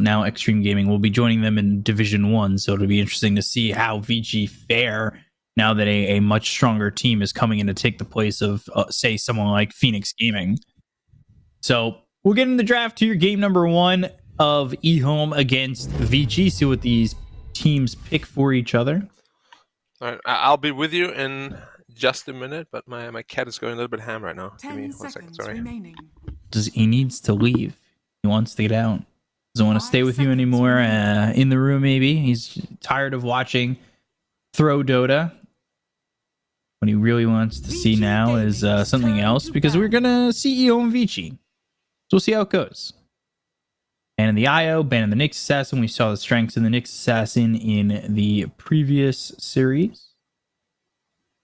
now Extreme Gaming will be joining them in Division 1, so it'll be interesting to see how Vici fare now that a much stronger team is coming in to take the place of, say, someone like Phoenix Gaming. So we'll get in the draft here. Game number 1 of EHOME against Vici. See what these teams pick for each other. All right, I'll be with you in just a minute, but my cat is going a little bit ham right now. Give me 1 second, sorry. Remaining. He needs to leave. He wants to get out. Doesn't want to stay with you anymore. In the room, maybe. He's tired of watching Throw Dota. What he really wants to see now is something else, because we're going to see EHOME Vici. So we'll see how it goes. And in the IO, banning the Nyx Assassin. We saw the strengths in the Nyx Assassin in the previous series.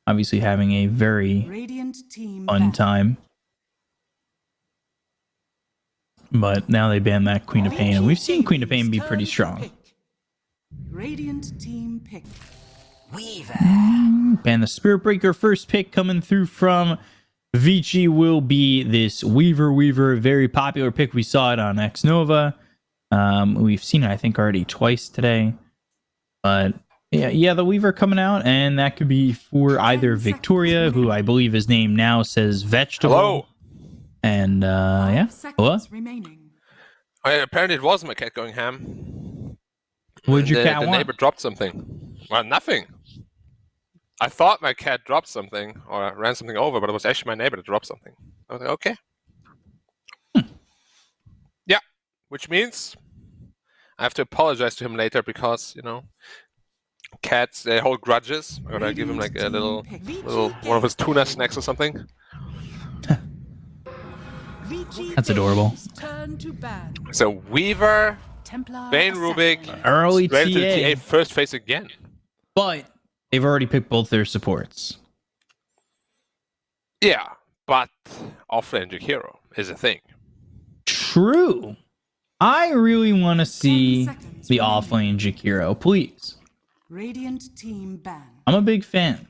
Obviously having a very fun time. But now they ban that Queen of Pain, and we've seen Queen of Pain be pretty strong. Radiant team pick. Weaver. Ban the Spirit Breaker. First pick coming through from Vici will be this Weaver. Very popular pick. We saw it on X Nova. We've seen it, I think, already twice today. But yeah, the Weaver coming out, and that could be for either Victoria, who I believe his name now says Vegetable. Hello. And yeah, what? Apparently it was my cat going ham. What'd your cat the want? neighbor dropped something. Well, nothing. I thought my cat dropped something or ran something over, but it was actually my neighbor that dropped something. I was like, okay. Yeah, which means I have to apologize to him later because, you know, cats, they hold grudges. I'm gonna give him like a little one of his tuna snacks or something. That's adorable. So Weaver, Bane Rubik, Early straight to TA. the TA first phase again. But they've already picked both their supports. Yeah, but offlane Jakiro is a thing. True. I really want to see the offlane Jakiro, please. Radiant team ban. I'm a big fan.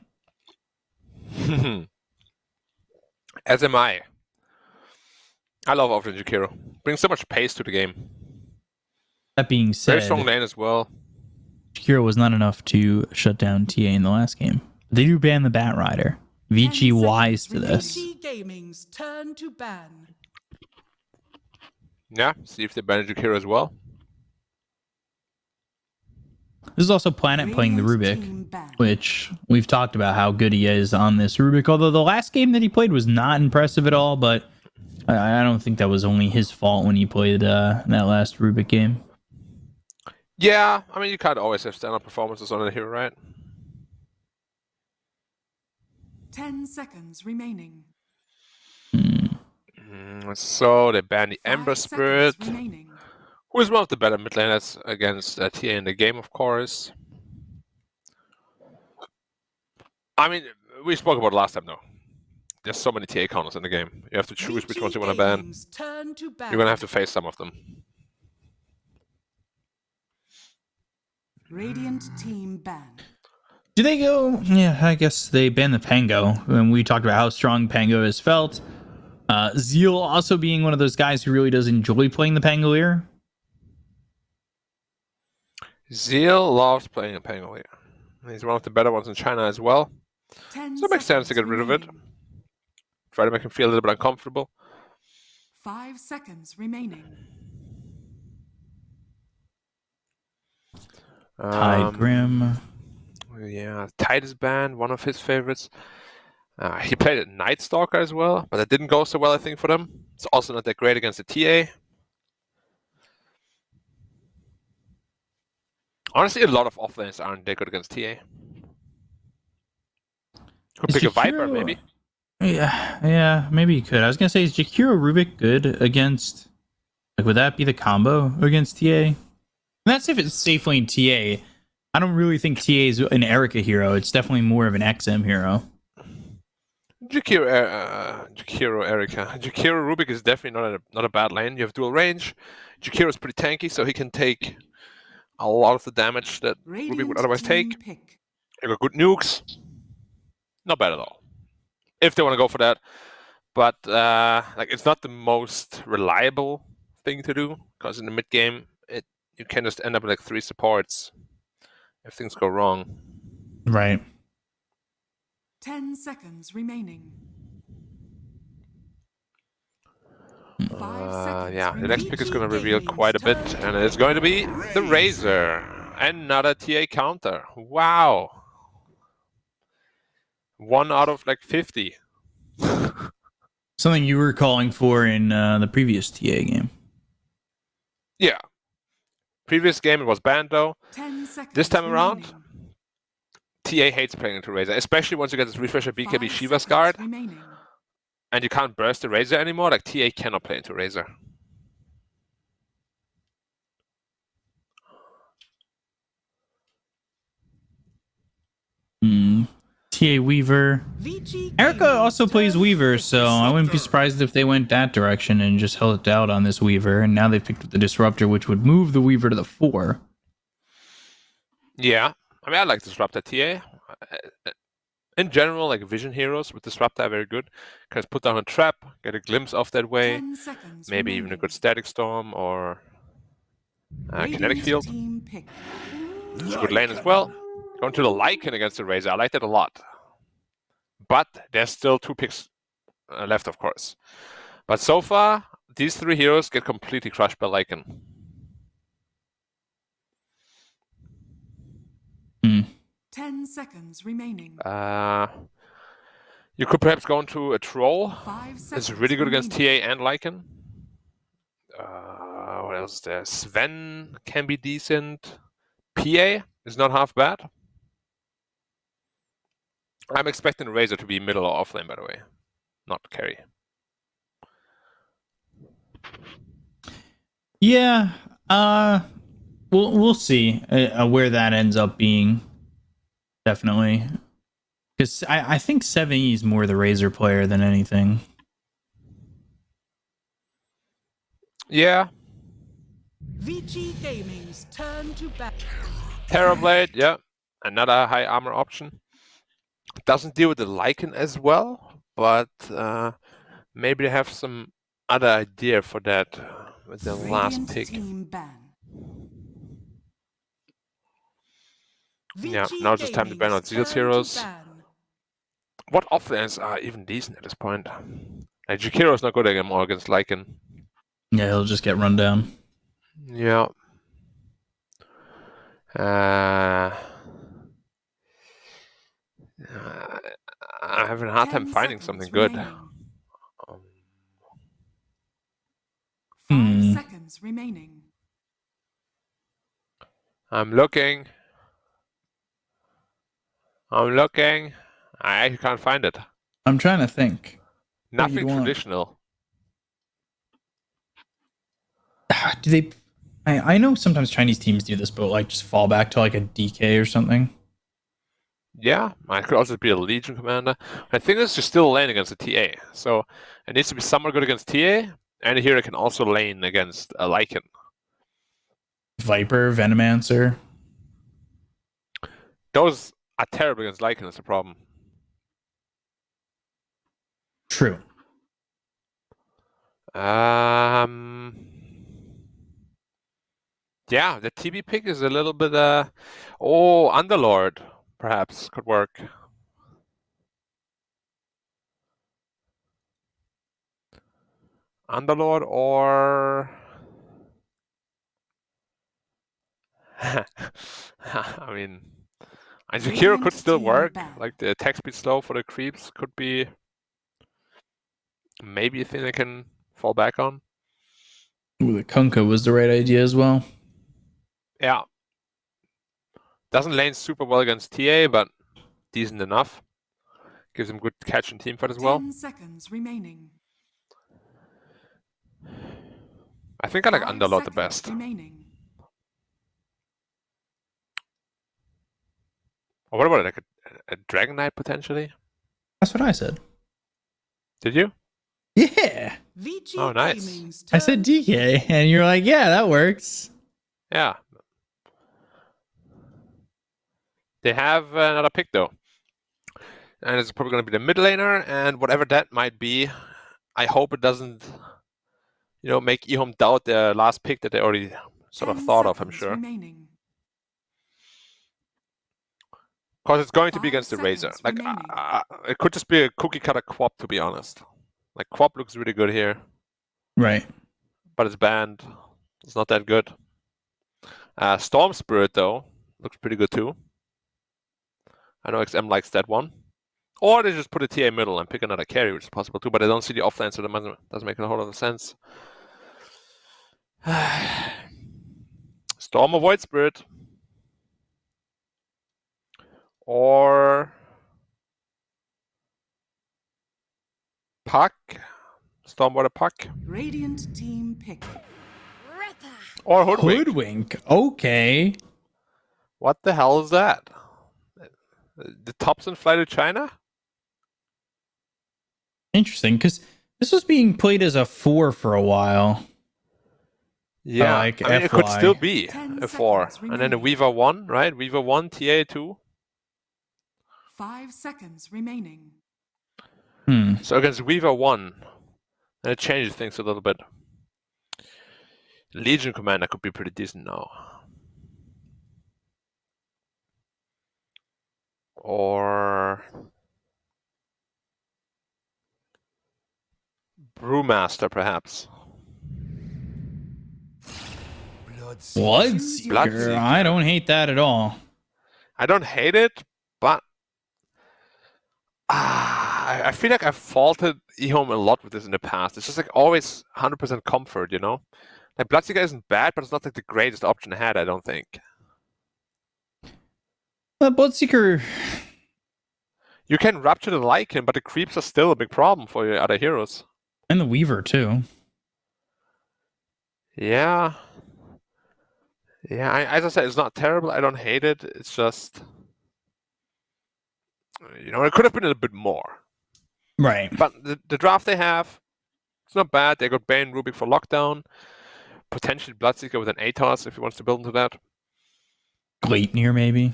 As am I. I love offlane Jakiro. Brings so much pace to the game. That being said, Very strong lane as well. Jakiro was not enough to shut down TA in the last game. They do ban the Bat Rider. Vici wise to this. Vici Gaming's turn to ban. Yeah, see if they ban Jakiro as well. This is also Planet playing the Rubik, which we've talked about how good he is on this Rubik. Although the last game that he played was not impressive at all, but I don't think that was only his fault when he played that last Rubik game. Yeah, I mean, you can't always have stand-up performances on a hero, right? 10 seconds remaining. So they ban the Ember 5 Spirit, seconds remaining. who is one of the better mid laners against TA in the game, of course. I mean, we spoke about it last time, though. There's so many TA counters in the game. You have to choose which ones you want to ban. Turn to ban. You're going to have to face some of them. Radiant team ban. Do they go? Yeah, I guess they ban the Pango. And we talked about how strong Pango is felt. Zeal also being one of those guys who really does enjoy playing the Pangolier. Zeal loves playing a Pangolier. He's one of the better ones in China as well. So it makes sense to get rid of it. Try to make him feel a little bit uncomfortable. 5 seconds remaining. Tide Grim. Yeah, Tide is banned, one of his favorites. He played at Night Stalker as well, but it didn't go so well, I think, for them. It's also not that great against the TA. Honestly, a lot of offlanes aren't that good against TA. Could pick a Viper, maybe. Yeah, maybe you could. I was gonna say, is Jakiro Rubik good against? Like, would that be the combo against TA? And that's if it's safe lane TA. I don't really think TA is an Erica hero. It's definitely more of an XM hero. Jakiro Erica. Jakiro Rubik is definitely not a bad lane. You have dual range. Jakiro is pretty tanky, so he can take a lot of the damage that Rubik would otherwise take. You got good nukes. Not bad at all. If they want to go for that. But like, it's not the most reliable thing to do, because in the mid game, it you can just end up with like 3 supports if things go wrong. Right. 10 seconds remaining. 5 seconds Yeah, the remaining. next pick is going to reveal quite a bit, and it's going to be the Razor. Another TA counter. Wow. 1 out of like 50. Something you were calling for in the previous TA game. Yeah. Previous game it was banned though. 10 seconds This time around, remaining. TA hates playing into Razor, especially once you get this refresher 5 BKB Shiva's seconds guard, remaining. and you can't burst the Razor anymore. Like TA cannot play into Razor. TA Weaver. Vici Erica also Gaming's plays turn Weaver, pick. so I wouldn't be surprised if they went that direction and just held it out on this Weaver. And now they've picked up the Disruptor, which would move the Weaver to the 4. Yeah. I mean, I like Disruptor TA. In general, like Vision heroes with Disruptor are very good. Can just put down a trap, get a glimpse off that way. 10 seconds Maybe remaining. even a good Static Storm or Kinetic Radiant Field. team pick. It's a good lane as well. Going to the Lycan against the Razor. I like that a lot. But there's still 2 picks left, of course. But so far, these 3 heroes get completely crushed by Lycan. 10 seconds remaining. You could perhaps go into a Troll. 5 It's seconds really good against remaining. TA and Lycan. What else is there? Sven can be decent. PA is not half bad. I'm expecting Razor to be middle or offlane, by the way, not carry. Yeah. We'll see where that ends up being. Definitely. Because I think 7E is more the Razor player than anything. Yeah. Vici Gaming's turn to bat. Terrorblade, yeah. Another high armor option. Doesn't deal with the Lycan as well, but maybe they have some other idea for that with the last Radiant pick. team ban. Yeah, Vici now it's just time to ban out Gaming's Zeal's turn to heroes. ban. What offlanes are even decent at this point? Like Jakiro is not good anymore against Lycan. Yeah, he'll just get run down. Yeah. I'm having a hard 10 time finding seconds something good. remaining. 5 Hmm. seconds remaining. I'm looking. I actually can't find it. I'm trying to think. Nothing you'd want. traditional. Do they? I know sometimes Chinese teams do this, but like just fall back to like a DK or something. Yeah, I could also be a Legion commander. I think it's just still lane against a TA. So it needs to be somewhat good against TA, and here it can also lane against a Lycan. Viper, Venomancer. Those are terrible against Lycan, that's the problem. True. Yeah, the TB pick is a little bit Underlord perhaps could work. Underlord or I mean Jakiro could still work. Like the attack speed slow for the creeps could be maybe a thing they can fall back on. Ooh, the Kunkka was the right idea as well. Yeah. Doesn't lane super well against TA, but decent enough. Gives him good catch and teamfight as well. 10 seconds remaining. I think I like 5 Underlord the seconds best. remaining. Or what about like a Dragon Knight potentially? That's what I said. Did you? Yeah. Vici Oh, nice. Gaming's I said turn. DK, and you're like, yeah, that works. Yeah. They have another pick though. And it's probably going to be the mid laner, and whatever that might be, I hope it doesn't, make EHOME doubt their last pick that they already sort of 10 thought of, I'm seconds sure. remaining. Because it's going to be 5 against the Razor. seconds Like, remaining. it could just be a cookie cutter Quap, to be honest. Like, Quap looks really good here, Right. but it's banned. It's not that good. Storm Spirit, though, looks pretty good too. I know XM likes that one. Or they just put a TA middle and pick another carry, which is possible too, but I don't see the offlane, so that doesn't make a whole lot of sense. Storm or Void Spirit. Or Puck. Stormwater Puck. Radiant team pick. Or Hoodwink. Hoodwink. Okay. What the hell is that? The Thompson fly to China? Interesting, because this was being played as a 4 for a while. Yeah, like I mean, it could FY. still be 10 a 4. seconds And then a remaining. Weaver 1, right? Weaver 1, TA 2. 5 seconds remaining. So against Weaver 1, and it changes things a little bit. Legion Commander could be pretty decent now. Or Brewmaster, perhaps. Bloodseeker. Bloodseeker. I don't hate that at all. I don't hate it, but I feel like I've faulted EHOME a lot with this in the past. It's just like always 100% comfort, you know? Like Bloodseeker isn't bad, but it's not like the greatest option I had, I don't think. Bloodseeker. You can Rapture the Lycan, but the creeps are still a big problem for your other heroes. And the Weaver, too. Yeah. Yeah, as I said, it's not terrible. I don't hate it. It's just, you know, it could have been a little bit more. Right. But the draft they have, it's not bad. They got Bane, Rubik for lockdown. Potentially Bloodseeker with an ATOS if he wants to build into that. Gleipnir, maybe.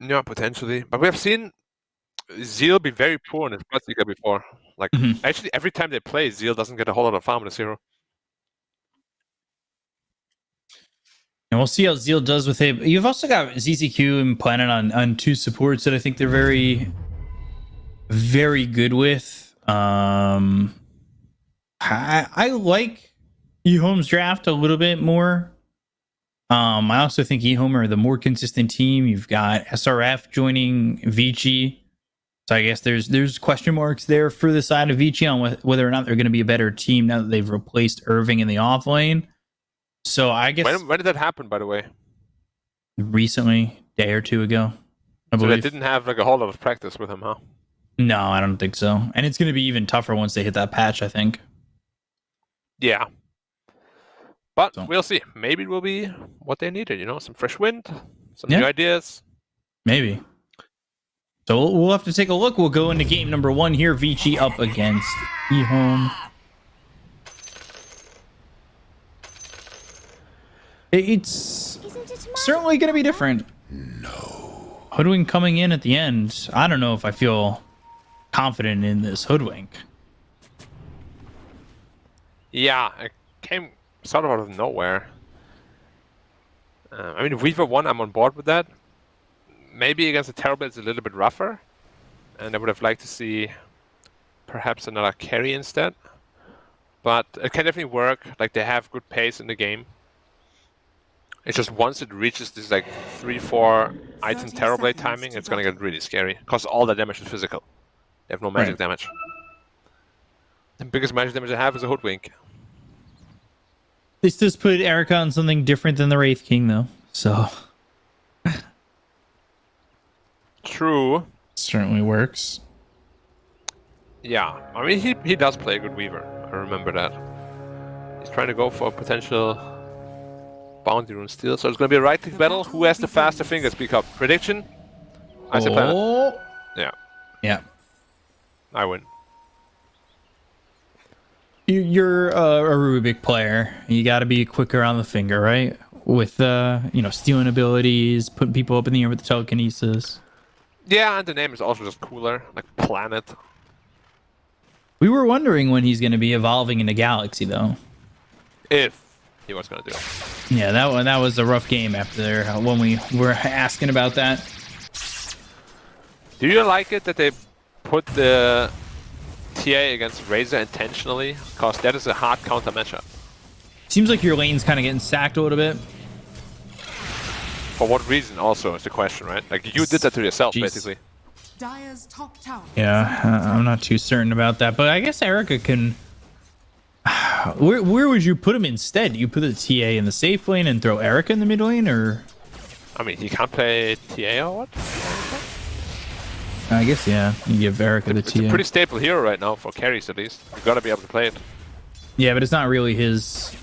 Yeah, potentially. But we have seen Zeal be very poor in his Bloodseeker before. Like, actually, every time they play, Zeal doesn't get a whole lot of farm in his hero. And we'll see how Zeal does with it. You've also got ZZQ and Planet on 2 supports that I think they're very, very good with. I like EHOME's draft a little bit more. I also think EHOME are the more consistent team. You've got SRF joining Vici. So I guess there's question marks there for the side of Vici on whether or not they're going to be a better team now that they've replaced Irving in the off lane. So I guess When did that happen, by the way? recently, day or two ago, I So they believe. didn't have like a whole lot of practice with him, huh? No, I don't think so. And it's going to be even tougher once they hit that patch, I think. Yeah. But So. we'll see. Maybe it will be what they needed, you know? Some fresh wind, some Yeah. new ideas. Maybe. So we'll have to take a look. We'll go into game number 1 here. Vici up against EHOME. It's certainly going to be different. No. Hoodwink coming in at the end. I don't know if I feel confident in this Hoodwink. Yeah, it came sort of out of nowhere. I mean, Weaver 1, I'm on board with that. Maybe against the Terrible it's a little bit rougher. And I would have liked to see perhaps another carry instead. But it can definitely work. Like, they have good pace in the game. It's just once it reaches this like 3-4 item 30 Terrorblade seconds timing, to it's gonna battle. get really scary. Because all the damage is physical. They have no magic Right. damage. The biggest magic damage they have is a Hoodwink. This does put Erica on something different than the Wraith King, though. So True. certainly works. Yeah, I mean, he does play a good Weaver. I remember that. He's trying to go for a potential bounty rune steal. So it's going to be a right-click battle. Who has the faster fingers? Speak up. Prediction? I say Planet. Oh, Yeah, yeah. I win. You're a Rubik player. You got to be quicker on the finger, right? With stealing abilities, putting people up in the air with the telekinesis. Yeah, and the name is also just cooler, like Planet. We were wondering when he's going to be evolving into Galaxy, though. If he was gonna do. Yeah, that was a rough game after when we were asking about that. Do you like it that they put the TA against Razor intentionally? Because that is a hard counter matchup. Seems like your lane's kind of getting sacked a little bit. For what reason also is the question, right? Like you did that to yourself, Jeez. basically. Dire's top tower. Yeah, I'm not too certain about that, but I guess Erica can. Where would you put him instead? Do you put the TA in the safe lane and throw Erica in the mid lane, or? I mean, he can't play TA or what? I guess yeah. You give Erica the It's TA. a pretty staple hero right now for carries at least. You gotta be able to play it. Yeah, but it's not really his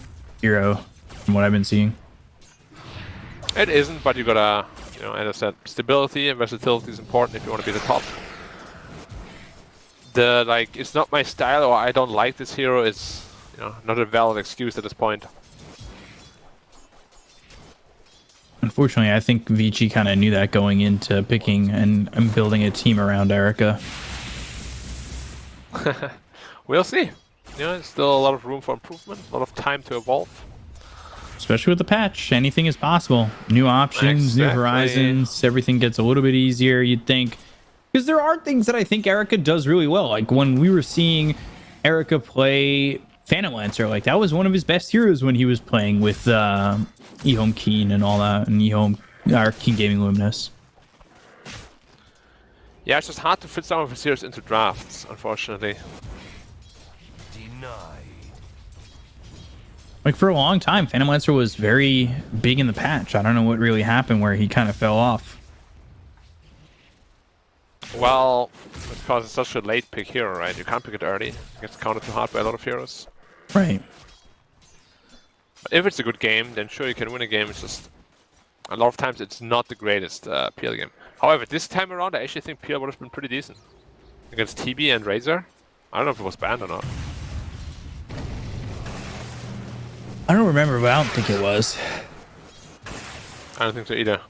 hero, from what I've been seeing. It isn't, but you gotta, you know, as I said, stability and versatility is important if you want to be the top. The like, it's not my style or I don't like this hero is, you know, not a valid excuse at this point. Unfortunately, I think Vici kind of knew that going into picking and building a team around Erica. We'll see. You know, there's still a lot of room for improvement, a lot of time to evolve. Especially with the patch, anything is possible. New options, new Exactly. horizons, everything gets a little bit easier, you'd think. Because there are things that I think Erica does really well. Like when we were seeing Erica play Phantom Lancer, like that was one of his best heroes when he was playing with EHOME Keen and all that, and EHOME, or Keen Gaming Luminous. Yeah, it's just hard to fit some of his heroes into drafts, unfortunately. Like for a long time, Phantom Lancer was very big in the patch. I don't know what really happened where he kind of fell off. Well, it's because it's such a late pick hero, right? You can't pick it early. It gets counted too hard by a lot of heroes. Right. But if it's a good game, then sure you can win a game. It's just a lot of times it's not the greatest PL game. However, this time around, I actually think PL would have been pretty decent against TB and Razor. I don't know if it was banned or not. I don't remember, but I don't think it was. I don't think so either.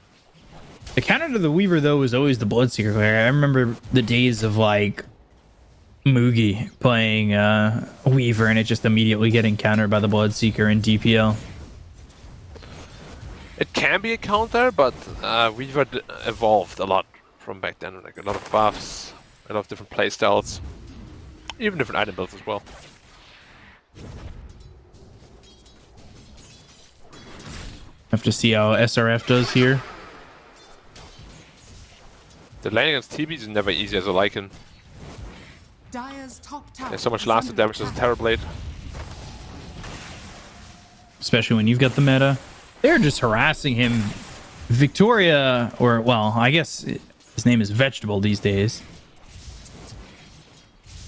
The counter to the Weaver, though, was always the Bloodseeker. Like, I remember the days of, like, Mugi playing Weaver and it just immediately getting countered by the Bloodseeker in DPL. It can be a counter, but Weaver evolved a lot from back then. Like a lot of buffs, a lot of different playstyles, even different item builds as well. Have to see how SRF does here. The lane against TB is never easy as a Lycan. Dire's top tower. There's so much is lasted under damage as a attack. Terror Blade. Especially when you've got the meta. They're just harassing him. Victoria, or, well, I guess his name is Vegetable these days.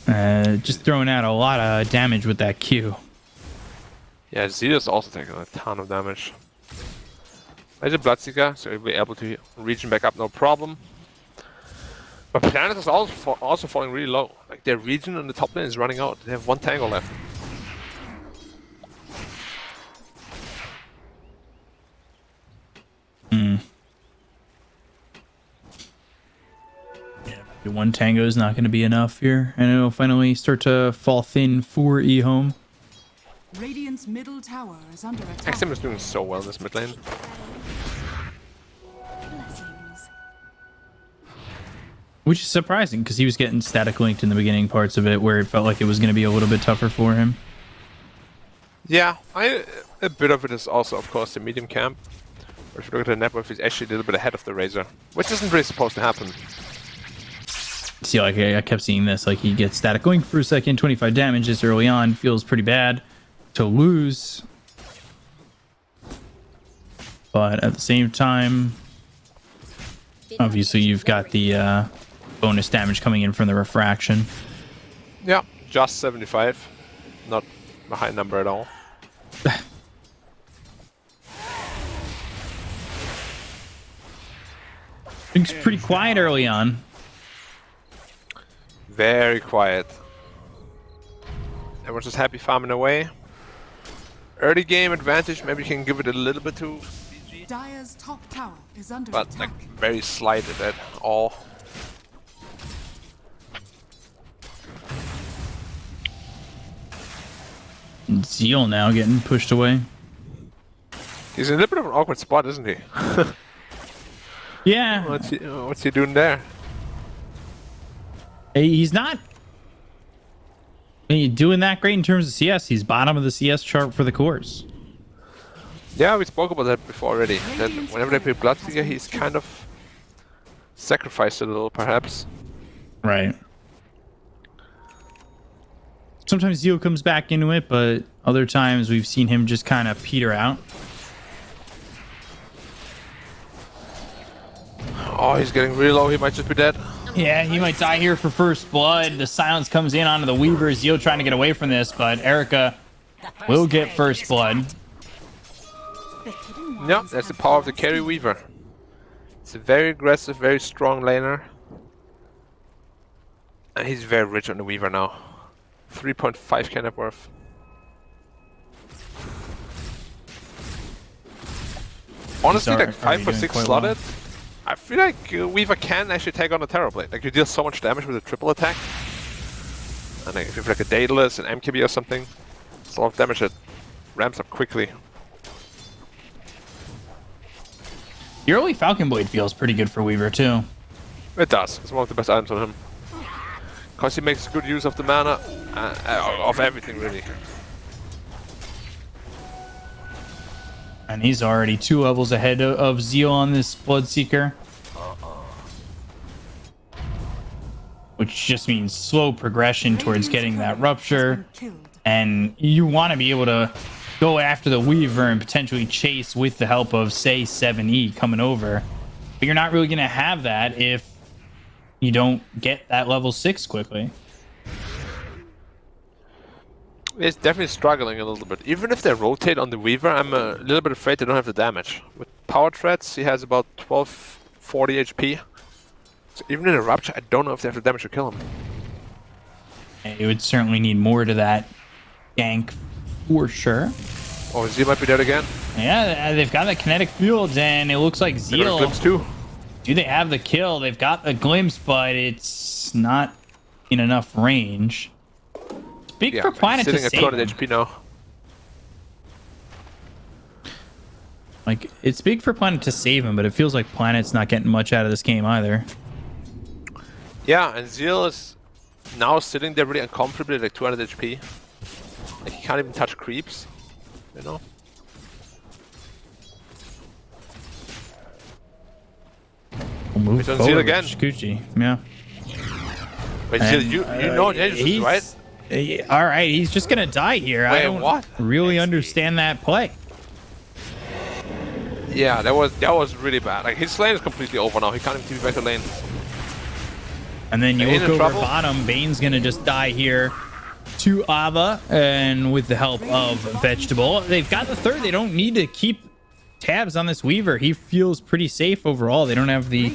Just throwing out a lot of damage with that Q. Yeah, Zeda's also taking a ton of damage. There's a Bloodseeker, so he'll be able to regen back up no problem. But Planet is also falling really low. Like their regen on the top lane is running out. They have one tango left. The one tango is not going to be enough here, and it'll finally start to fall thin for EHOME. Radiant's middle tower is under attack. XM is doing so well in this mid lane. Blessings. Which is surprising, because he was getting static linked in the beginning parts of it, where it felt like it was going to be a little bit tougher for him. Yeah, a bit of it is also, of course, the medium camp. But if you look at the net worth, he's actually a little bit ahead of the Razor, which isn't really supposed to happen. See, like, I kept seeing this, like, he gets static linked for a second, 25 damage this early on, feels pretty bad to lose. But at the same time, obviously you've got the bonus damage coming in from the refraction. Yeah, just 75. Not a high number at all. Things pretty quiet early on. Very quiet. Everyone's just happy farming away. Early game advantage, maybe you can give it a little bit to BG, Dire's top tower is under but attack. like very slighted at all. Zeal now getting pushed away. He's in a little bit of an awkward spot, isn't he? Yeah. What's he doing there? He's not doing that great in terms of CS. He's bottom of the CS chart for the course. Yeah, we spoke about that before already. That whenever they play Bloodseeker, he's kind of sacrificed a little, perhaps. Right. Sometimes Zeal comes back into it, but other times we've seen him just kind of peter out. Oh, he's getting really low. He might just be dead. Yeah, he might die here for first blood. The silence comes in onto the Weaver. Zeal trying to get away from this, but Erica will get first blood. Yeah, that's the power of the carry Weaver. It's a very aggressive, very strong laner. And he's very rich on the Weaver now. 3.5k net worth. Honestly, like 5 for 6 slotted. Well. I feel like Weaver can actually take on a Terrorblade. Like, you deal so much damage with a triple attack. And like, if you have like a Daedalus, an MKB or something, it's a lot of damage that ramps up quickly. The early Falcon Blade feels pretty good for Weaver too. It does. It's one of the best items on him. Because he makes good use of the mana, of everything really. And he's already 2 levels ahead of Zeal on this Bloodseeker. Which just means slow progression towards getting that Rupture. And you want to be able to go after the Weaver and potentially chase with the help of, say, 7E coming over. But you're not really going to have that if you don't get that level 6 quickly. It's definitely struggling a little bit. Even if they rotate on the Weaver, I'm a little bit afraid they don't have the damage. With power threats, he has about 1240 HP. So even in a Rupture, I don't know if they have the damage to kill him. You would certainly need more to that gank for sure. Oh, Zeal might be dead again. Yeah, they've got the kinetic fields, and it looks like Zeal. Glimpse too. Do they have the kill? They've got the glimpse, but it's not in enough range. It's big for Planet to save sitting at 200 HP now. Like, it's big for Planet to save him, but it feels like Planet's not getting much out of this game either. Yeah, and Zeal is now sitting there really uncomfortably at like 200 HP. Like, he can't even touch creeps, you know? We'll move Zeal forward again. with Shikuchi, yeah. Wait, Zeal, you know Dangerous, right? All right, he's just gonna die here. Wait, I don't what? really understand that play. Yeah, that was really bad. Like, his lane is completely over now. He can't even TP back to lane. And then you look over trouble. bottom. Bane's gonna just die here to Ava, and with the help of Vegetable, they've got the third. They don't need to keep tabs on this Weaver. He feels pretty safe overall. They don't have the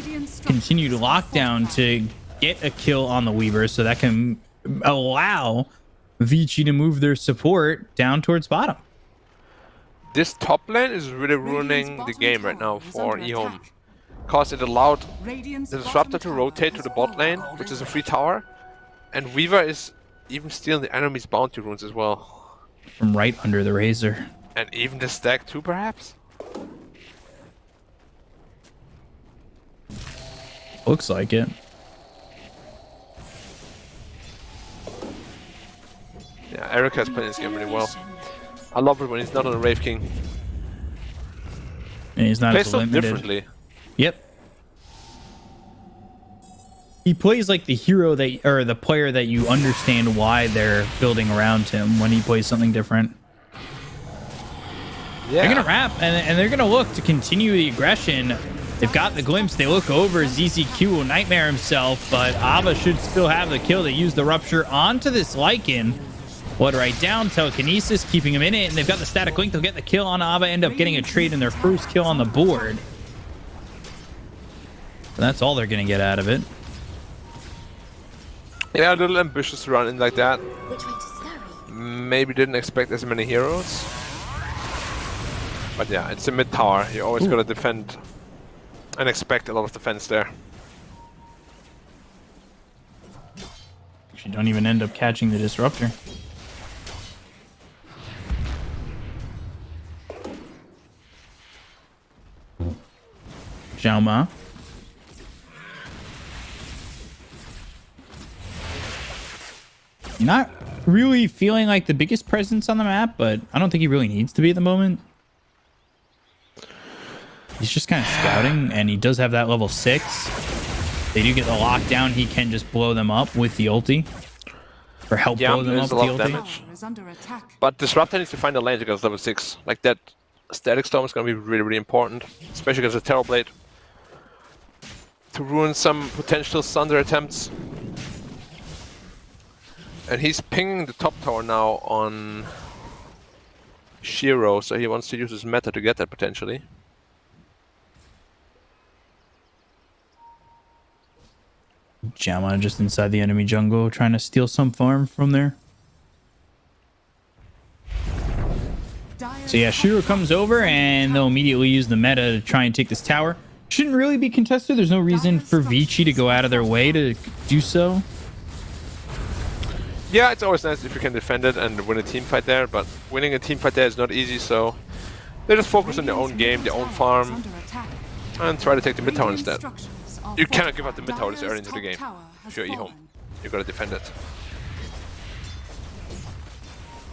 continued lockdown to get a kill on the Weaver, so that can allow Vici to move their support down towards bottom. This top lane is really ruining the game right now for EHOME. Because it allowed the Disruptor to rotate to the bot lane, which is a free tower. And Weaver is even stealing the enemy's bounty runes as well. From right under the Razor. And even the stack too, perhaps? Looks like it. Yeah, Erica's playing this game really well. I love it when he's not on a Wraith King. And he's not Plays as so limited. differently. Yep. He plays like the hero that, or the player that you understand why they're building around him when he plays something different. Yeah. They're gonna wrap and they're gonna look to continue the aggression. They've got the glimpse. They look over. ZZQ will nightmare himself, but Ava should still have the kill. They use the Rupture onto this Lycan. Blood right down. Telekinesis keeping him in it, and they've got the static link. They'll get the kill on Ava. End up getting a trade in their first kill on the board. So that's all they're gonna get out of it. Yeah, a little ambitious to run in like that. Which way to scurry? Maybe didn't expect as many heroes. But yeah, it's a mid tower. You always gotta defend and expect a lot of defense there. You don't even end up catching the Disruptor. Xiaoma. Not really feeling like the biggest presence on the map, but I don't think he really needs to be at the moment. He's just kind of scouting, and he does have that level 6. They do get the lockdown. He can just blow them up with the ulti. Or help blow them up with the ulti. Tower is under attack. But Disruptor needs to find a lane against level 6. Like that static storm is going to be really, really important. Especially against a Terror Blade. To ruin some potential Sunder attempts. And he's pinging the top tower now on Shiro, so he wants to use his meta to get that potentially. Xiaoma just inside the enemy jungle, trying to steal some farm from there. So yeah, Shiro comes over, and they'll immediately use the meta to try and take this tower. Shouldn't really be contested. There's no reason for Vici to go out of their way to do so. Yeah, it's always nice if you can defend it and win a team fight there, but winning a team fight there is not easy, so they just focus on their own game, their own farm, and try to take the mid tower instead. You cannot give up the mid tower this early into the game. If you're EHOME, you gotta defend it.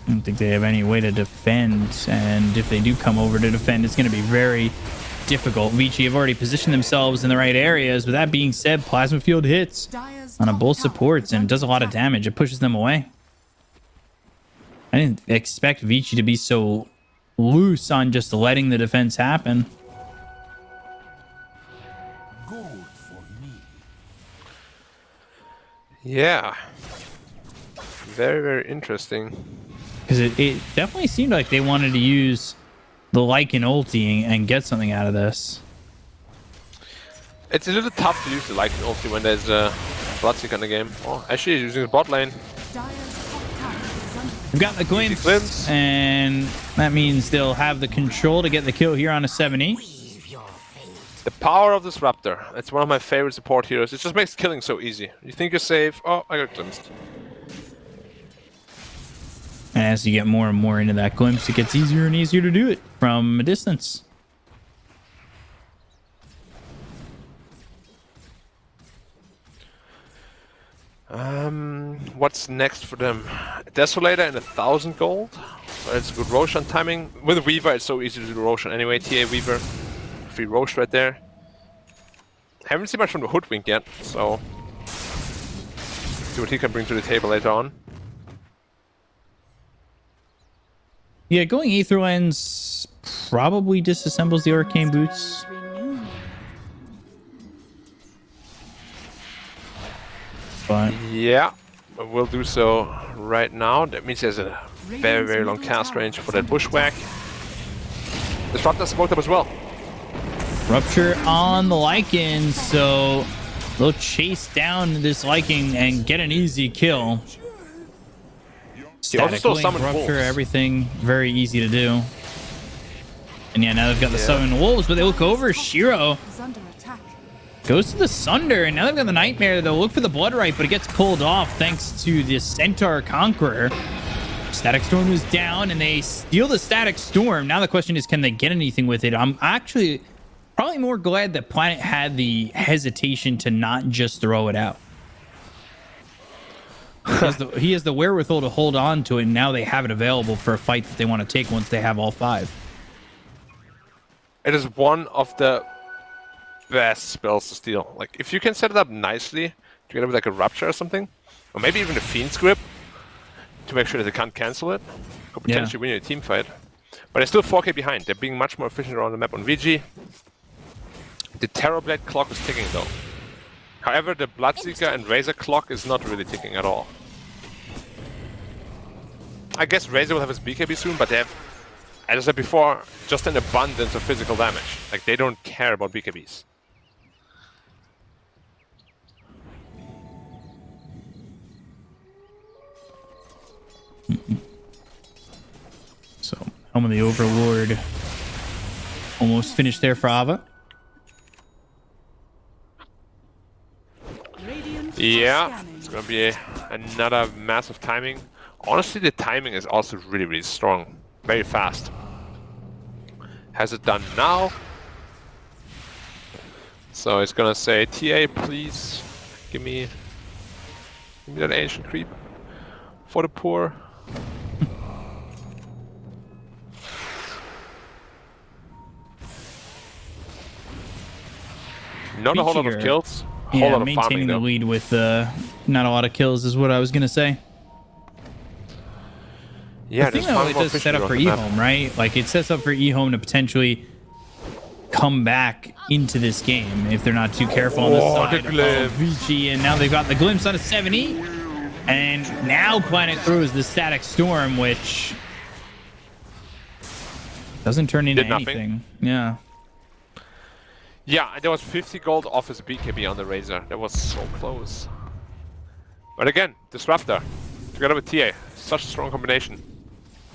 I don't think they have any way to defend, and if they do come over to defend, it's going to be very difficult. Vici have already positioned themselves in the right areas. With that being said, Plasma Field hits on a both supports and does a lot of damage. It pushes them away. I didn't expect Vici to be so loose on just letting the defense happen. Yeah. Very, very interesting. Because it definitely seemed like they wanted to use the Lycan ulti and get something out of this. It's a little tough to use the Lycan ulti when there's a Bloodseeker in the game. Oh, actually, he's using the bot lane. We've got the glimpse, and that means they'll have the control to get the kill here on a 70. The power of Disruptor. It's one of my favorite support heroes. It just makes killing so easy. You think you're safe. Oh, I got glimpsed. And as you get more and more into that glimpse, it gets easier and easier to do it from a distance. What's next for them? Desolator and 1,000 gold. Well, it's good Roshan timing. With Weaver, it's so easy to do Roshan anyway. TA Weaver. Free Rosh right there. Haven't seen much from the Hoodwink yet, so see what he can bring to the table later on. Yeah, going Aether Lens probably disassembles the Arcane Boots. But yeah, we'll do so right now. That means there's a very, very long cast range for that Bushwhack. Disruptor smoked up as well. Rupture on the Lycan, so they'll chase down this Lycan and get an easy kill. Static Link, Rupture, wolves. Everything very easy to do. And yeah, now they've got the Southern Wolves, but they look over. Shiro goes to the Sunder, and now they've got the Nightmare. They'll look for the Blood Right, but it gets pulled off thanks to the Centaur Conqueror. Static Storm is down, and they steal the Static Storm. Now the question is, can they get anything with it? I'm actually probably more glad that Planet had the hesitation to not just throw it out. He has the wherewithal to hold on to it, and now they have it available for a fight that they want to take once they have all 5. It is one of the best spells to steal. Like, if you can set it up nicely, together with like a Rupture or something, or maybe even a Fiend's Grip, to make sure that they can't cancel it, could potentially win you a team fight. But they're still 4k behind. They're being much more efficient around the map on VG. The Terrorblade clock is ticking though. However, the Bloodseeker and Razor clock is not really ticking at all. I guess Razor will have his BKB soon, but they have, as I said before, just an abundance of physical damage. Like, they don't care about BKBs. So, Home of the Overlord almost finished there for Ava. Yeah, it's gonna be another massive timing. Honestly, the timing is also really, really strong. Very fast. Has it done now? So it's gonna say, TA, please give me that ancient creep for the poor. Not a whole lot of Vici kills. A Yeah, whole lot of maintaining farming the though. lead with not a lot of kills is what I was gonna say. Yeah, The thing there's though, farming it more does fish set up on for the map. EHOME, right? Like it sets up for EHOME to potentially come back into this game if they're not too careful on the Oh, side the of glimpse. Vici, and now they've got the glimpse on a 7E, and now Planet throws the static storm, which doesn't turn into Did nothing. anything. Yeah. Yeah, there was 50 gold off his BKB on the Razor. That was so close. But again, Disruptor, together with TA, such a strong combination.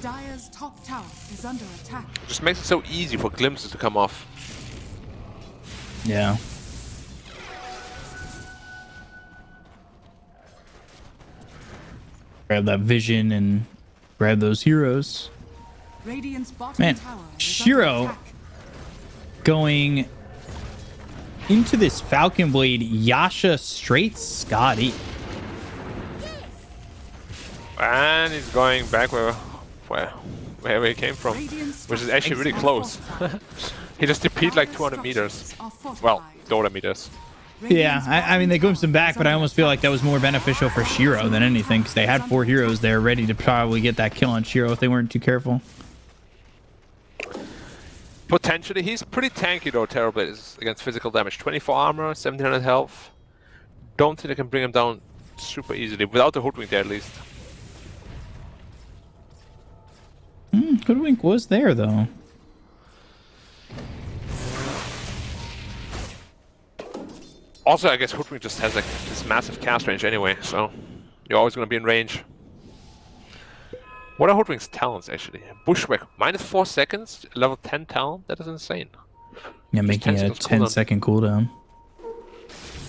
Dire's top tower is under attack. It just makes it so easy for glimpses to come off. Yeah. Grab that vision and grab those heroes. Radiant's bottom Man, tower is Shiro under attack. going into this Falcon Blade, Yasha straight Scotty. And he's going back where he came from, Radiant's which is actually really structures close. are He just depleted like fortified. 200 meters. Are fortified. Well, DOTA meters. Yeah, Radiant's I mean, they glimpsed him back, but I almost feel like that was more beneficial for Shiro than anything, because they had 4 heroes there ready to probably get that kill on Shiro if they weren't too careful. Potentially, he's pretty tanky though, Terrorblade is against physical damage. 24 armor, 1700 health. Don't think they can bring him down super easily, without the Hoodwink there at least. Hoodwink was there, though. Also, I guess Hoodwink just has like this massive cast range anyway, so you're always going to be in range. What are Hoodwink's talents actually? Bushwhack, -4 seconds, level 10 talent? That is insane. Yeah, making 10 a seconds 10-second cooldown.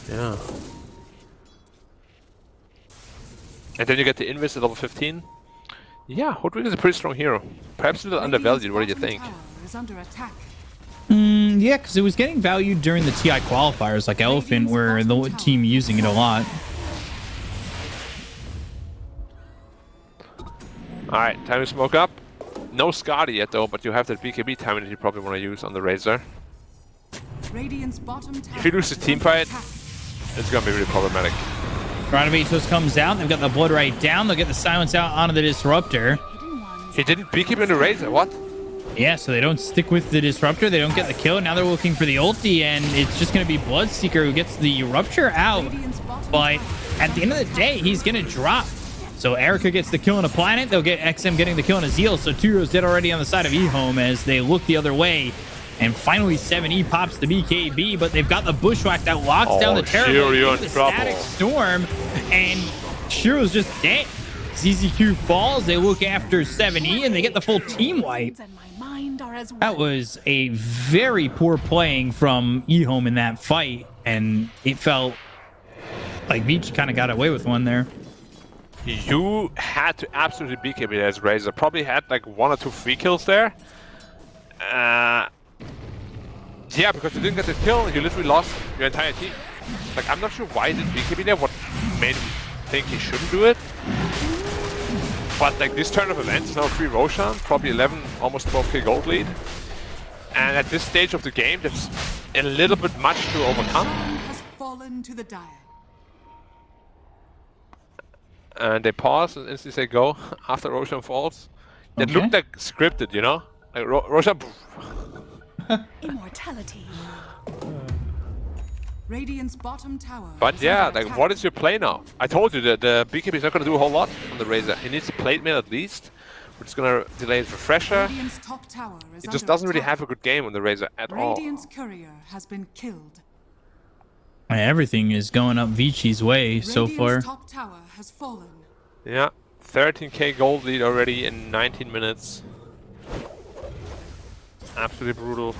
Yeah. And then you get the Invis at level 15. Yeah, Hoodwink is a pretty strong hero. Perhaps a little undervalued, what do you think? Tower is under attack. Yeah, because it was getting valued during the TI qualifiers, like Elephant, where the team using it a lot. Alright, time to smoke up. No Scotty yet though, but you have that BKB timing that you probably want to use on the Razor. Radiant's bottom tower If you lose the is team under fight, attack. it's gonna be really problematic. Granavitos comes out. They've got the blood right down. They'll get the silence out onto the disruptor. Hidden ones He didn't BKB in the Razor, what? Yeah, so they don't stick with the disruptor. They don't get the kill. Now they're looking for the ulti, and it's just going to be Bloodseeker who gets the rupture out. Radiant's bottom But tower at the end of the day, he's going to drop. So Erica gets the kill on a planet. They'll get XM getting the kill on a Zeal. So 2 heroes dead already on the side of EHOME as they look the other way. And finally, 7E pops the BKB, but they've got the Bushwhack that locks down the Terror. Shiro, you're in the trouble. Static Storm, and Shiro's just dead. ZZQ falls. They look after 7E, and they get the full team wipe. and my mind are as That was a very poor playing from EHOME in that fight, and it felt like Vici kind of got away with one there. You had to absolutely BKB there as Razor. Probably had like 1 or 2 free kills there. Yeah, because you didn't get the kill and you literally lost your entire team. Like, I'm not sure why he didn't BKB there, what made him think he shouldn't do it. But like this turn of events is now free Roshan, probably 11, almost 12k gold lead. And at this stage of the game, that's a little bit much to overcome. has fallen to the Dire. And they pause and instantly say go after Roshan falls. That Okay. looked like scripted, you know? Like Roshan. Immortality. Radiant's bottom tower. But is yeah, under like attack. what is your play now? I told you that the BKB is not going to do a whole lot on the Razor. He needs a plate mail at least, which is going to delay his refresher. Radiant's top tower is He just under doesn't really attack. have a good game on the Razor at all. Radiant's courier has been killed. And everything is going up Vici's way so far. Radiant's top tower has fallen. Yeah, 13k gold lead already in 19 minutes. Absolutely brutal.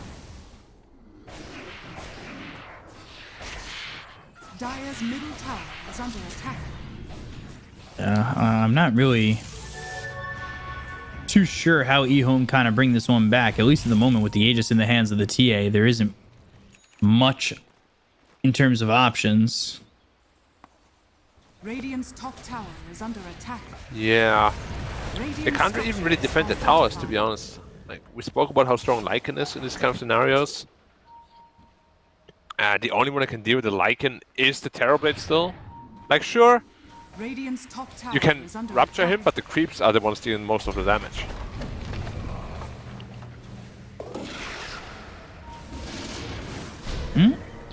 Dire's middle tower is under attack. I'm not really too sure how EHOME kind of bring this one back. At least at the moment with the Aegis in the hands of the TA, there isn't much in terms of options. Radiant's top tower is under attack. Yeah. They Radiant can't even really defend the towers, to be honest. Like, we spoke about how strong Lycan is in these kind of scenarios. The only one that can deal with the Lycan is the Terrorblade still. Like, sure, Radiant's top tower you can is under rupture attack. him, but the creeps are the ones dealing most of the damage.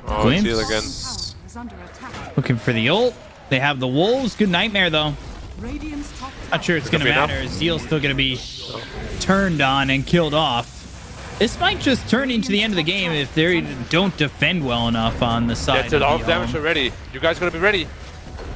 Oh, Glimpse. Seal again. Tower is under attack. Looking for the ult. They have the wolves. Good nightmare though. Radiant's top Not sure it's gonna be enough. matter. Zeal's still gonna be turned on and killed off. This might just turn into the end of the game if they don't defend well enough on the side. That's a lot of the damage already. You guys gotta be ready.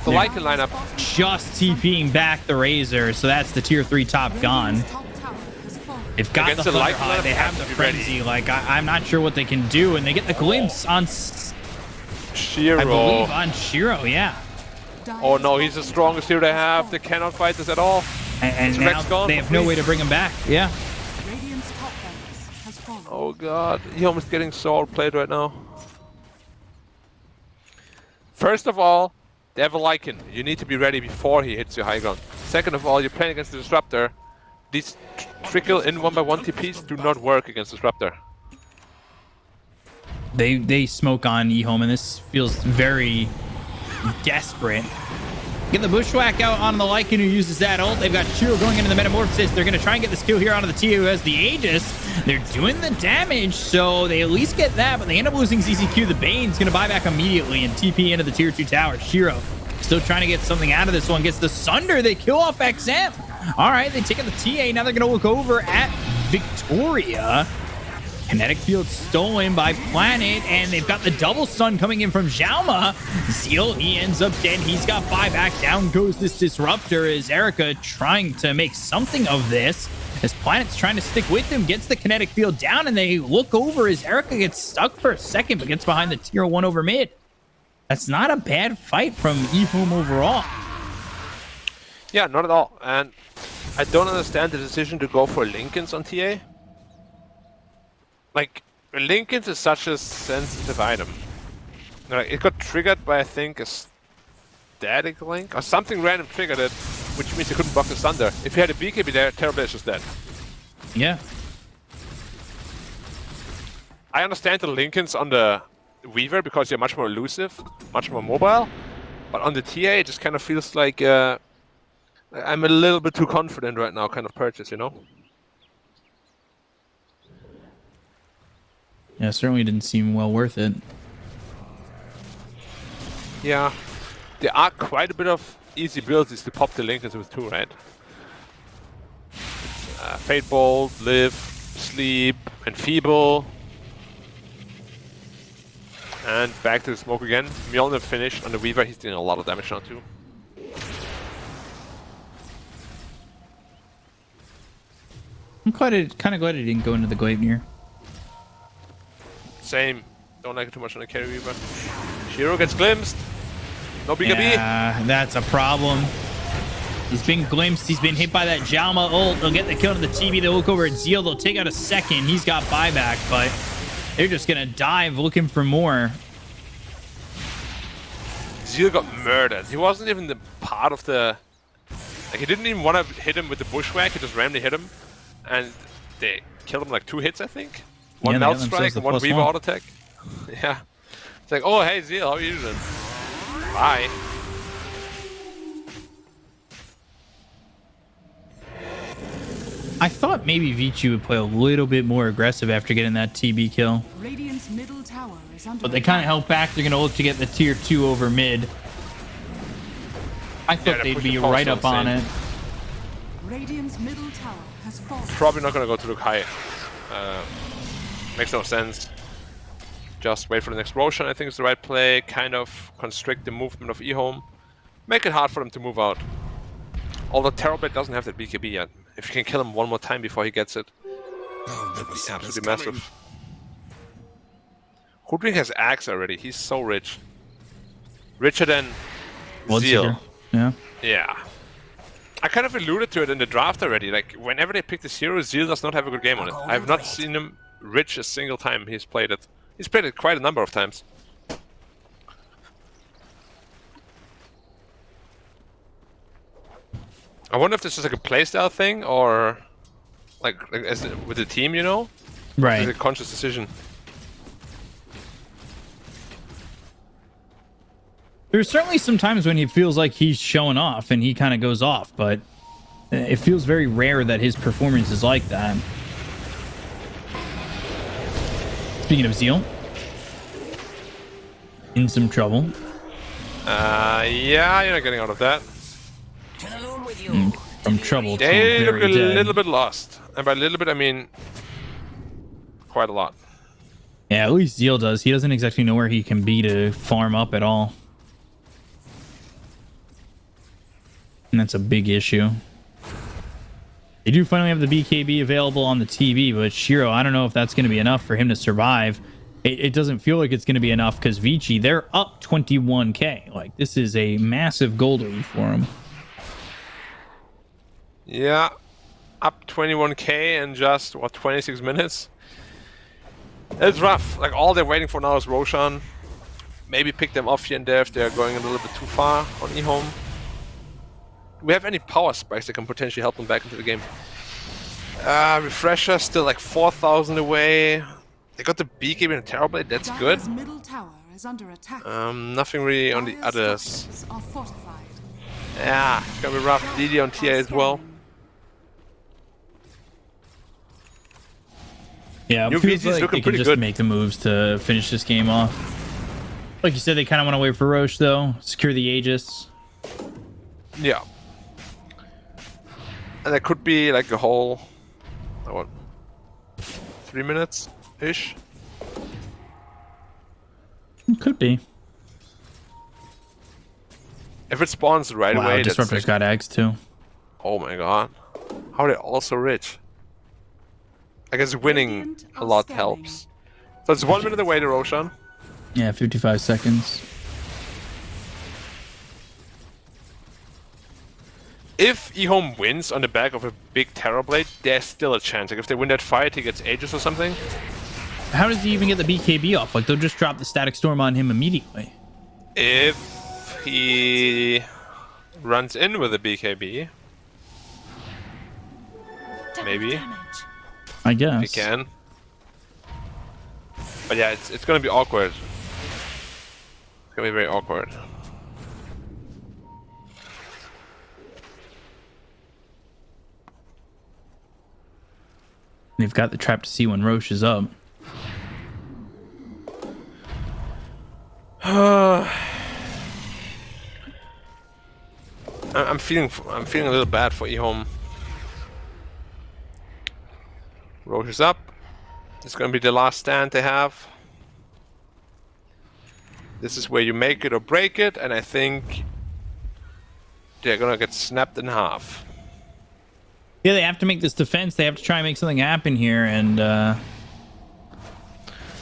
The Lycan lineup. Just TPing back the Razor, so that's the tier 3 top gone. Radiant's top tower has fallen. They've got Against the the Thunder Lycan High, lineup, they have the have to be ready. Frenzy. Like, I'm not sure what they can do, and they get the glimpse on, I Shiro. believe, on Shiro, yeah. Oh no, he's the strongest hero they have. They cannot fight this at all. And His now Rex gone they for have no free. way to bring him back. Yeah. Radiant's top barracks has fallen. Oh god, EHOME is getting so outplayed right now. First of all, they have a Lycan. You need to be ready before he hits your high ground. Second of all, you're playing against the Disruptor. These trickle in 1x1 TPs do not work against Disruptor. They smoke on EHOME, and this feels very desperate. Get the Bushwhack out on the Lycan who uses that ult. They've got Shiro going into the Metamorphosis. They're going to try and get this kill here onto the Tia who has the Aegis. They're doing the damage, so they at least get that, but they end up losing ZZQ. The Bane's going to buy back immediately and TP into the tier 2 tower. Shiro still trying to get something out of this one. Gets the Sunder. They kill off XM. All right, they take out the TA. Now they're going to look over at Victoria. Kinetic field stolen by Planet, and they've got the double stun coming in from Xiaoma. Zeal, he ends up dead. He's got buyback. Down goes this Disruptor as Erica trying to make something of this. As Planet's trying to stick with him, gets the kinetic field down, and they look over as Erica gets stuck for a second, but gets behind the tier 1 over mid. That's not a bad fight from EHOME overall. Yeah, not at all. And I don't understand the decision to go for Lincolns on TA. Like, Lincolns is such a sensitive item. Like, it got triggered by, I think, a static link or something random triggered it, which means it couldn't block the Thunder. If you had a BKB there, Terrorblade is just dead. Yeah. I understand the Lincolns on the Weaver because they're much more elusive, much more mobile, but on the TA it just kind of feels like I'm a little bit too confident right now kind of purchase, you know? Yeah, certainly didn't seem well worth it. Yeah, there are quite a bit of easy abilities to pop the Lincolns with too, right? Fate Bolt, Live, Sleep, and Feeble. And back to the smoke again. Mjolnir finished on the Weaver, he's doing a lot of damage now too. I'm kind of glad he didn't go into the Gleipnir. Same. Don't like it too much on the carry Weaver. Shiro gets glimpsed. No BKB. Yeah, that's a problem. He's been glimpsed. He's been hit by that Xiaoma ult. They'll get the kill to the TB. They'll look over at Zeal. They'll take out a second. He's got buyback, but they're just going to dive looking for more. Zeal got murdered. He wasn't even the part of the... Like, he didn't even want to hit him with the Bushwhack. He just randomly hit him. And they killed him like 2 hits, I think. One Yeah, they Melt got themselves Strike, the one +1. Weaver auto attack. Yeah. It's like, oh, hey, Zeal, how are you doing? Bye. I thought maybe Vici would play a little bit more aggressive after getting that TB kill. Radiant's middle tower is under But they kind of held back. They're going to look to get the tier 2 over mid. I thought they're they'd pushing be pulse right on up on Saint. it. Radiant's middle tower has fallen. Probably not going to go to look high. Makes no sense. Just wait for the next Roshan, I think is the right play. Kind of constrict the movement of EHOME. Make it hard for them to move out. Although Terrorblade doesn't have that BKB yet. If you can kill him one more time before he gets it, that would be absolutely massive. Hoodwink has Axe already. He's so rich. Richer than Zeal. Bloodseeker. Yeah. Yeah. I kind of alluded to it in the draft already. Like, whenever they pick this hero, Zeal does not have a good game on it. I have not seen him rich a single time he's played it. He's played it quite a number of times. I wonder if this is like a playstyle thing or like as with the team, you know? Right. It's a conscious decision. There's certainly some times when he feels like he's showing off and he kind of goes off, but it feels very rare that his performance is like that. Speaking of Zeal, in some trouble. Yeah, you're not getting out of that. From trouble to They look very a dead. little bit lost. And by a little bit, I mean quite a lot. Yeah, at least Zeal does. He doesn't exactly know where he can be to farm up at all. And that's a big issue. They do finally have the BKB available on the TV, but Shiro, I don't know if that's going to be enough for him to survive. It doesn't feel like it's going to be enough because Vici, they're up 21k. Like, this is a massive gold lead for him. Yeah, up 21k in just, what, 26 minutes? It's rough. Like, all they're waiting for now is Roshan. Maybe pick them off here and there if they're going a little bit too far on EHOME. Do we have any power spikes that can potentially help them back into the game? Refresher still like 4,000 away. They got the BKB and Terrorblade, that's good. Dire's middle tower is under attack. Nothing really on the Dire's others. structures are fortified. Yeah, it's gonna be rough. DD on TA as well. Yeah, it New feels VC's like looking they can pretty just good. make the moves to finish this game off. Like you said, they kind of want to wait for Roche, though. Secure the Aegis. Yeah. And that could be like a whole, what, 3 minutes-ish? Could be. If it spawns right Wow, away, that's Disruptor's like, got eggs, too. oh my god. How are they all so rich? I guess winning Radiant a are lot scanning. helps. So it's 1 minute away to Roshan. Yeah, 55 seconds. If EHOME wins on the back of a big Terrorblade, there's still a chance. Like if they win that fight, he gets Aegis or something. How does he even get the BKB off? Like, they'll just drop the Static Storm on him immediately. If he runs in with a BKB, maybe I guess. he can. But yeah, it's gonna be awkward. It's gonna be very awkward. They've got the trap to see when Roche is up. I'm feeling a little bad for EHOME. Roche is up. It's gonna be the last stand they have. This is where you make it or break it, and I think they're gonna get snapped in half. Yeah, they have to make this defense. They have to try and make something happen here, and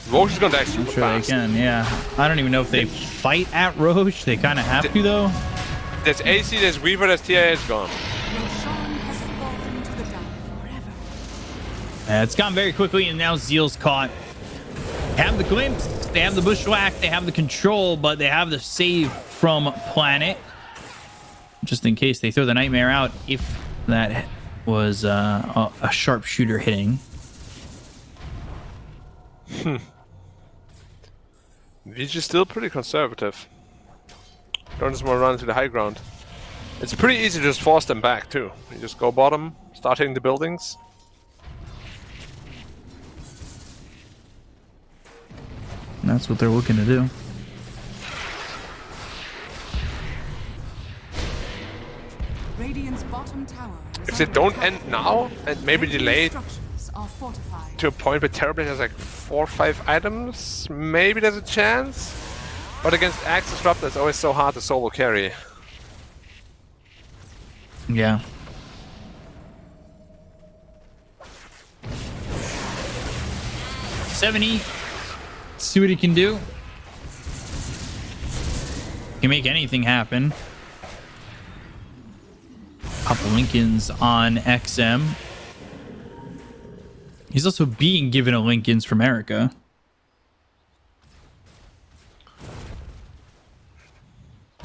Roche is gonna die super I'm sure fast. they can. Yeah, I don't even know if they fight at Roche. They kind of have to, though. There's AC, there's Weaver, there's TIA, it's gone. Roshan has fallen to the dark forever. It's gone very quickly, and now Zeal's caught. They have the glimpse, they have the bushwhack, they have the control, but they have the save from Planet. Just in case they throw the Nightmare out, if that was a sharpshooter hitting. Vici's still pretty conservative. Don't just want to run to the high ground. It's pretty easy to just force them back too. You just go bottom, start hitting the buildings. And that's what they're looking to do. Radiant's bottom tower is If they under don't attack. end now, and maybe Radiant delay structures are fortified. to a point where Terrorblade has like 4 or 5 items, maybe there's a chance. But against Axe Disruptor, it's always so hard to solo carry. Yeah. $70. See what he can do. Can make anything happen. Couple Lincolns on XM. He's also being given a Lincolns from Erica.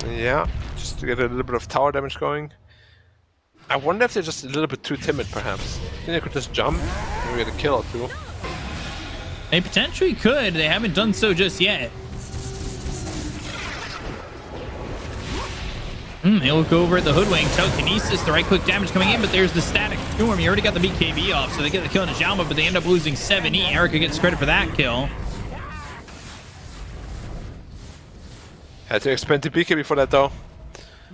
Yeah, just to get a little bit of tower damage going. I wonder if they're just a little bit too timid, perhaps. I think they could just jump, maybe get a kill or two. They potentially could. They haven't done so just yet. They look over at the Hoodwink. Telekinesis, the right click damage coming in, but there's the Static Storm. You already got the BKB off, so they get the kill on Najama, but they end up losing 7E. Erica gets credit for that kill. Had to expend the BKB for that, though.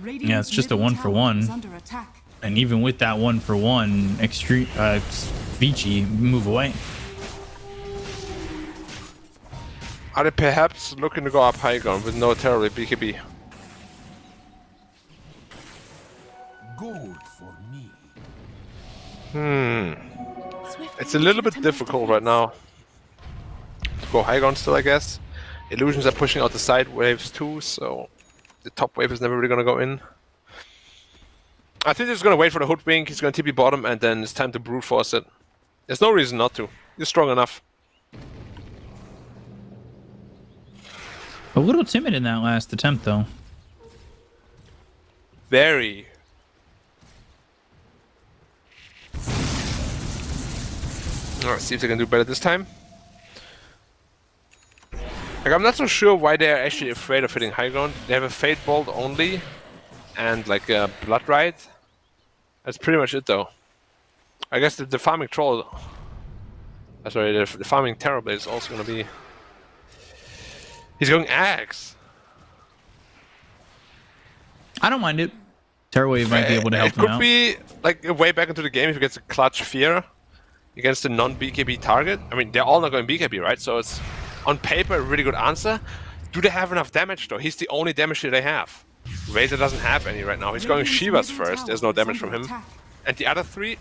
Yeah, it's just a 1-for-1. And even with that 1-for-1, extreme Vici move away. Are they perhaps looking to go up high ground with no terrible BKB? Gold for me. It's a little bit difficult right now to go high ground still, I guess. Illusions are pushing out the side waves too, so the top wave is never really gonna go in. I think they're just gonna wait for the Hoodwink. He's gonna TP bottom, and then it's time to brute force it. There's no reason not to. He's strong enough. A little timid in that last attempt, though. Very. Alright, see if they can do better this time. Like, I'm not so sure why they're actually afraid of hitting high ground. They have a Fate Bolt only, and like a Blood Ride. That's pretty much it, though. I guess the farming troll. Sorry, the farming Terrorblade is also gonna be. He's going Axe. I don't mind it. Terrorwave might be able to help him out. It could be like a way back into the game if he gets a clutch fear against a non-BKB target. I mean, they're all not going BKB, right? So it's on paper a really good answer. Do they have enough damage though? He's the only damage that they have. Razor doesn't have any right now. He's going Shivas first. There's no damage from him. And the other three,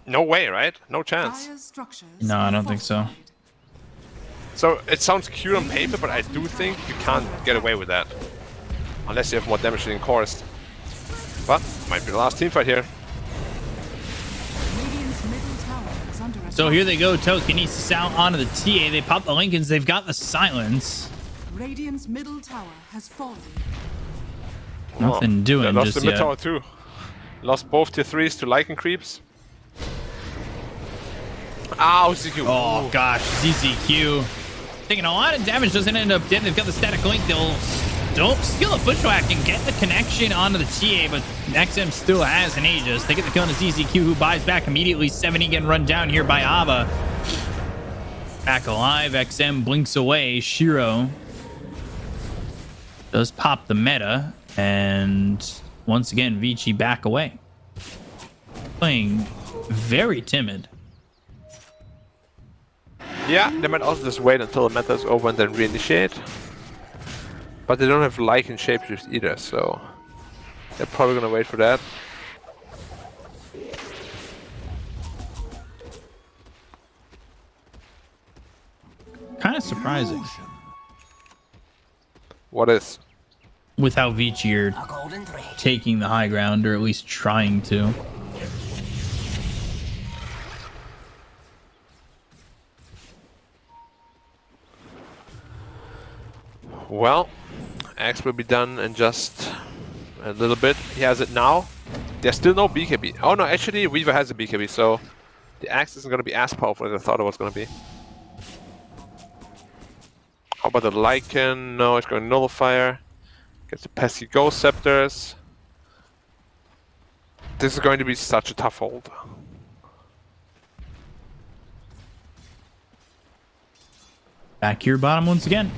no way, right? No chance. No, I don't think so. So it sounds cute on paper, but I do think you can't get away with that unless you have more damage than Chorus. But might be the last team fight here. So here they go. Telekinesis out onto the TA. They pop the Lincolns. They've got the silence. Radiant's middle tower has fallen. Nothing doing They lost just the mid yet. tower too. Lost both tier 3s to Lycan creeps. Ow, ZQ. Oh gosh, ZZQ taking a lot of damage. Doesn't end up dead. They've got the Static Link. They'll steal a Bushwhack and get the connection onto the TA, but XM still has an Aegis. They get the kill on the ZZQ, who buys back immediately. 70 getting run down here by Ava. Back alive. XM blinks away. Shiro does pop the meta, and once again, Vici back away. Playing very timid. Yeah, they might also just wait until the meta is over and then reinitiate. But they don't have Lycan Shapeshift either, so they're probably gonna wait for that. Kind of surprising What is? with how Vici are taking the high ground, or at least trying to. Well, Axe will be done in just a little bit. He has it now. There's still no BKB. Oh no, actually Weaver has a BKB, so the Axe isn't going to be as powerful as I thought it was going to be. How about the Lycan? No, it's going Nullifier. Gets the pesky Ghost Scepters. This is going to be such a tough hold. Back here bottom once again.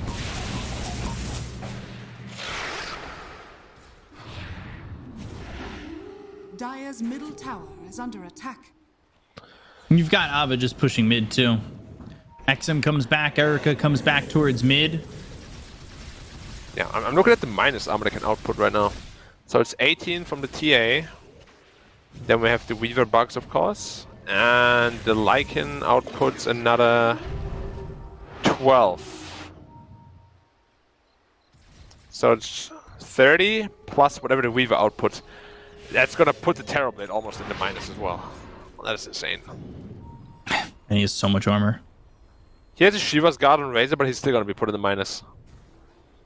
Dire's middle tower is under attack. You've got Ava just pushing mid too. XM comes back. Erica comes back towards mid. Yeah, I'm looking at the minus armor they can output right now. So it's 18 from the TA. Then we have the Weaver bugs, of course. And the Lycan outputs another 12. So it's 30 plus whatever the Weaver outputs. That's gonna put the Terrorblade almost in the minus as well. That is insane. And he has so much armor. He has a Shiva's Guard on Razor, but he's still gonna be put in the minus.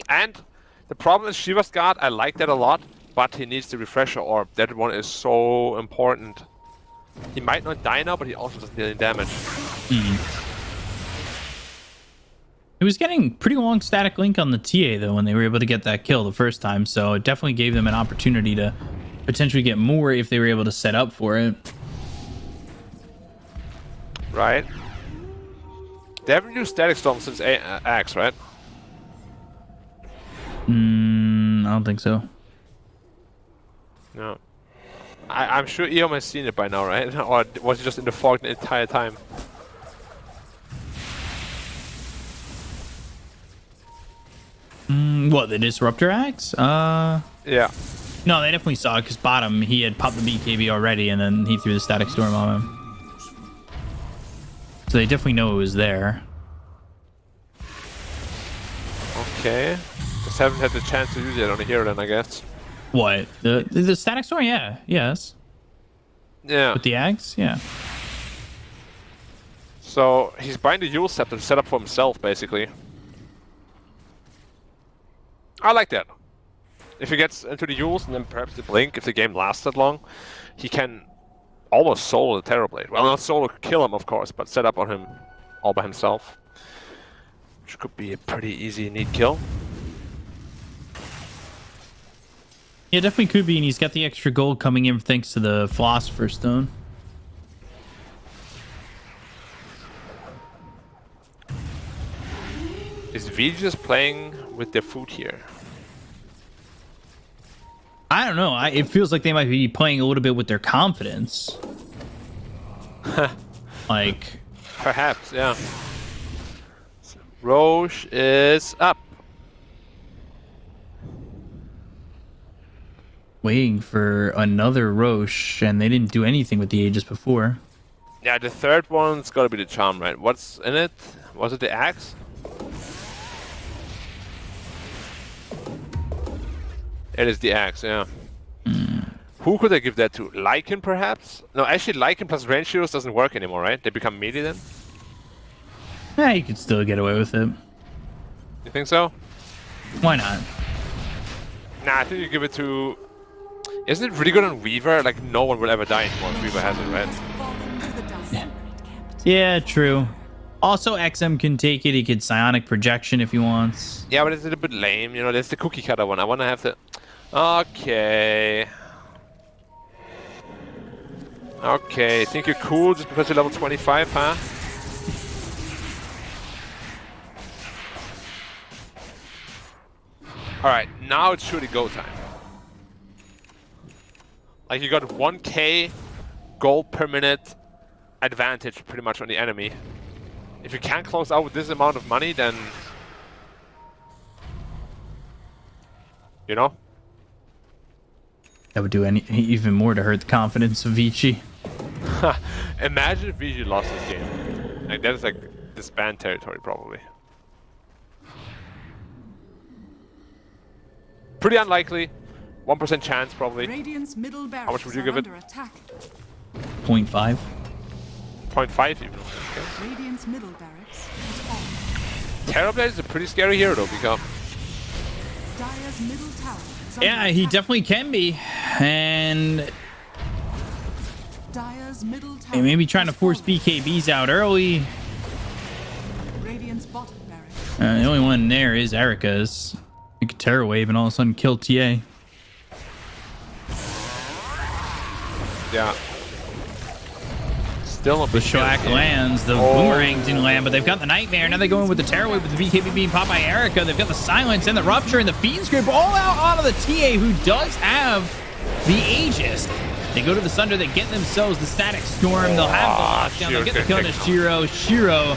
And the problem is Shiva's Guard, I like that a lot. but he needs the refresher orb. That one is so important. He might not die now, but he also doesn't deal any damage. He was getting pretty long static link on the TA though when they were able to get that kill the first time, so it definitely gave them an opportunity to potentially get more if they were able to set up for it. Right. They haven't used Static Storm since Axe, right? I don't think so. No. I'm sure EHOME has seen it by now, right? Or was he just in the fog the entire time? What, the Disruptor Axe? Yeah. No, they definitely saw it because bottom, he had popped the BKB already and then he threw the Static Storm on him. So they definitely know it was there. Okay. Just haven't had the chance to use it on a hero then, I guess. What? The Static Storm? Yeah. Yes. Yeah. With the Axe? Yeah. So he's buying the Yule Scepter to set up for himself, basically. I like that. If he gets into the Yules and then perhaps the Blink, if the game lasts that long, he can almost solo the Terrorblade. Well, not solo kill him, of course, but set up on him all by himself. Which could be a pretty easy, neat kill. Yeah, definitely could be, and he's got the extra gold coming in thanks to the Philosopher's Stone. Is Vici just playing with their food here? I don't know. It feels like they might be playing a little bit with their confidence. Like... Perhaps, yeah. Roche is up. Waiting for another Roche, and they didn't do anything with the Aegis before. Yeah, the third one's gotta be the Charm, right? What's in it? Was it the Axe? It is the Axe, yeah. Who could I give that to? Lycan, perhaps? No, actually, Lycan plus range heroes doesn't work anymore, right? They become melee then? Yeah, you could still get away with it. You think so? Why not? Nah, I think you give it to... Isn't it really good on Weaver? Like, no one will ever die anymore if Weaver has it, right? Fallen to the dust, Yeah. great captain. Yeah, true. Also, XM can take it. He could Psionic Projection if he wants. Yeah, but it's a little bit lame. You know, there's the cookie cutter one. I want to have the... Okay. Okay, think you're cool just because you're level 25, huh? Alright, now it's surely go time. Like, you got 1k gold per minute advantage pretty much on the enemy. If you can't close out with this amount of money, then... You know? That would do even more to hurt the confidence of Vici. Imagine if Vici lost this game. Like, that is like disband territory, probably. Pretty unlikely. 1% chance, probably. Radiant's middle barracks much would you are give it? under attack. 0.5. 0.5 even. Okay. Radiant's middle barracks is fallen. Terrorblade is a pretty scary hero, though, because... Dire's middle tower is under Yeah, he attack. definitely can be. And Dire's middle tower they may be trying to is force fallen. BKBs out early. Radiant's bottom barracks. The only one there is Erica's. You could Terror Wave and all of a sudden kill TA. Yeah. Still a The big Shoak hero. lands, the Boomerang didn't land, but they've got the Nightmare. Now they go in with the Terror Wave with the BKB being popped by Erica. They've got the Silence and the Rupture and the Fiend's Grip all out onto the TA, who does have the Aegis. They go to the Sunder, they get themselves the Static Storm, they'll have the lockdown, they'll get the kill to Shiro. Shiro,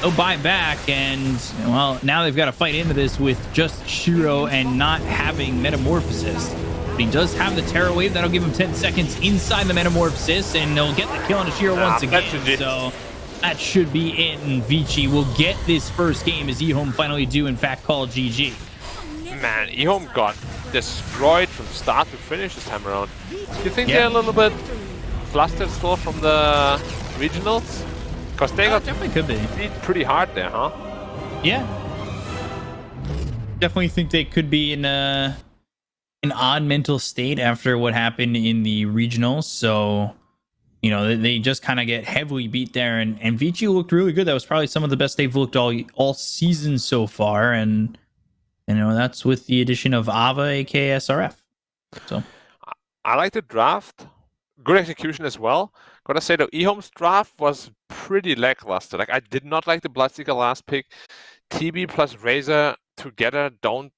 they'll buy back, and, well, now they've got to fight into this with just Shiro and not having Metamorphosis. But he does have the Terror Wave. That'll give him 10 seconds inside the Metamorphosis, and they'll get the kill on Shiro once that again. should be it. So that should be it, and Vici will get this first game as EHOME finally do, in fact, call GG. Man, EHOME got destroyed from start to finish this time around. Do you think Yeah. they're a little bit flustered still from the regionals? Because they got Definitely could be. beat pretty hard there, huh? Yeah. Definitely think they could be in an odd mental state after what happened in the regionals. So, you know, they just kind of get heavily beat there. And Vici looked really good. That was probably some of the best they've looked all season so far. And, you know, that's with the addition of Ava, aka SRF. So I like the draft. Good execution as well. Gotta say, though, EHOME's draft was pretty lackluster. Like, I did not like the Bloodseeker last pick. TB plus Razor together don't